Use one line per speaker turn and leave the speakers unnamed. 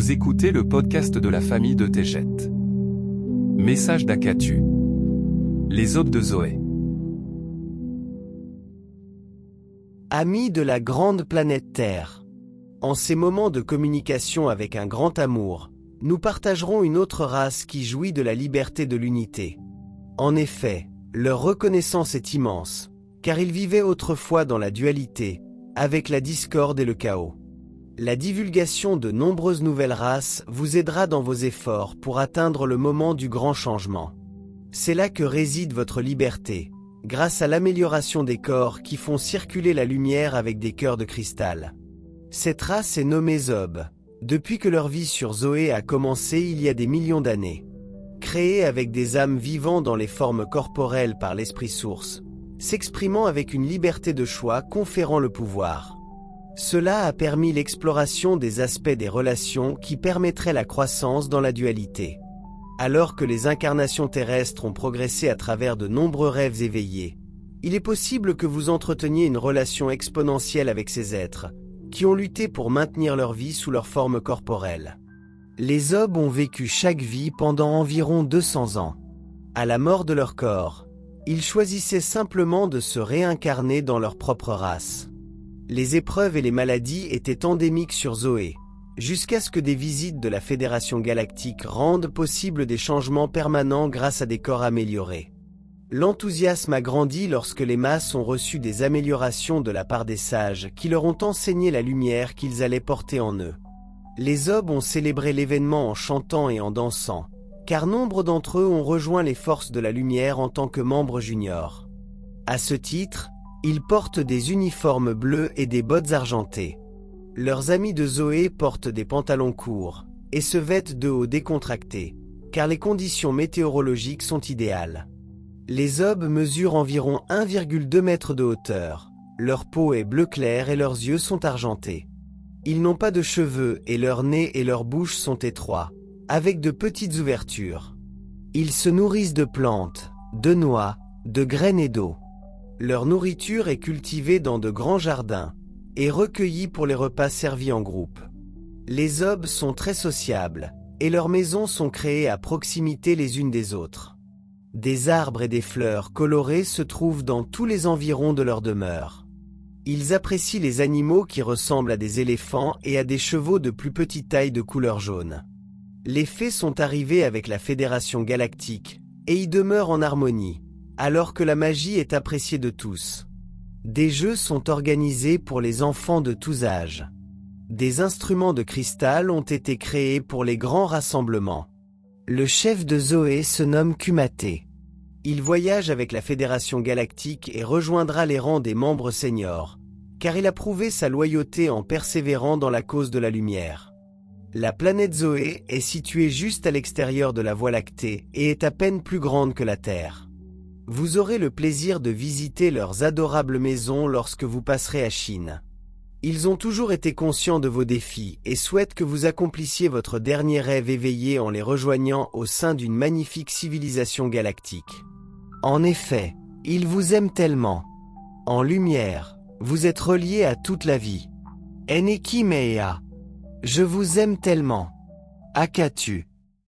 Vous écoutez le podcast de la famille de Tejet. Message d'Akatu. Les aubes de Zoé.
Amis de la grande planète Terre. En ces moments de communication avec un grand amour, nous partagerons une autre race qui jouit de la liberté de l'unité. En effet, leur reconnaissance est immense, car ils vivaient autrefois dans la dualité, avec la discorde et le chaos. La divulgation de nombreuses nouvelles races vous aidera dans vos efforts pour atteindre le moment du grand changement. C'est là que réside votre liberté, grâce à l'amélioration des corps qui font circuler la lumière avec des cœurs de cristal. Cette race est nommée Zob, depuis que leur vie sur Zoé a commencé il y a des millions d'années. Créée avec des âmes vivant dans les formes corporelles par l'Esprit Source, s'exprimant avec une liberté de choix conférant le pouvoir. Cela a permis l'exploration des aspects des relations qui permettraient la croissance dans la dualité. Alors que les incarnations terrestres ont progressé à travers de nombreux rêves éveillés, il est possible que vous entreteniez une relation exponentielle avec ces êtres, qui ont lutté pour maintenir leur vie sous leur forme corporelle. Les Zob ont vécu chaque vie pendant environ 200 ans. À la mort de leur corps, ils choisissaient simplement de se réincarner dans leur propre race. Les épreuves et les maladies étaient endémiques sur Zoé, jusqu'à ce que des visites de la Fédération Galactique rendent possible des changements permanents grâce à des corps améliorés. L'enthousiasme a grandi lorsque les masses ont reçu des améliorations de la part des sages qui leur ont enseigné la lumière qu'ils allaient porter en eux. Les Zob ont célébré l'événement en chantant et en dansant, car nombre d'entre eux ont rejoint les forces de la lumière en tant que membres juniors. À ce titre, ils portent des uniformes bleus et des bottes argentées. Leurs amis de Zoé portent des pantalons courts et se vêtent de haut décontractés, car les conditions météorologiques sont idéales. Les Zob mesurent environ 1,2 mètres de hauteur, leur peau est bleu clair et leurs yeux sont argentés. Ils n'ont pas de cheveux et leur nez et leur bouche sont étroits, avec de petites ouvertures. Ils se nourrissent de plantes, de noix, de graines et d'eau. Leur nourriture est cultivée dans de grands jardins et recueillie pour les repas servis en groupe. Les Zob sont très sociables et leurs maisons sont créées à proximité les unes des autres. Des arbres et des fleurs colorées se trouvent dans tous les environs de leur demeure. Ils apprécient les animaux qui ressemblent à des éléphants et à des chevaux de plus petite taille de couleur jaune. Les fées sont arrivées avec la Fédération Galactique et y demeurent en harmonie, alors que la magie est appréciée de tous. Des jeux sont organisés pour les enfants de tous âges. Des instruments de cristal ont été créés pour les grands rassemblements. Le chef de Zoé se nomme Kumaté. Il voyage avec la Fédération Galactique et rejoindra les rangs des membres seniors, car il a prouvé sa loyauté en persévérant dans la cause de la lumière. La planète Zoé est située juste à l'extérieur de la Voie lactée et est à peine plus grande que la Terre. Vous aurez le plaisir de visiter leurs adorables maisons lorsque vous passerez à Chine. Ils ont toujours été conscients de vos défis et souhaitent que vous accomplissiez votre dernier rêve éveillé en les rejoignant au sein d'une magnifique civilisation galactique. En effet, ils vous aiment tellement. En lumière, vous êtes reliés à toute la vie. Eneki Mea. Je vous aime tellement. Akatu.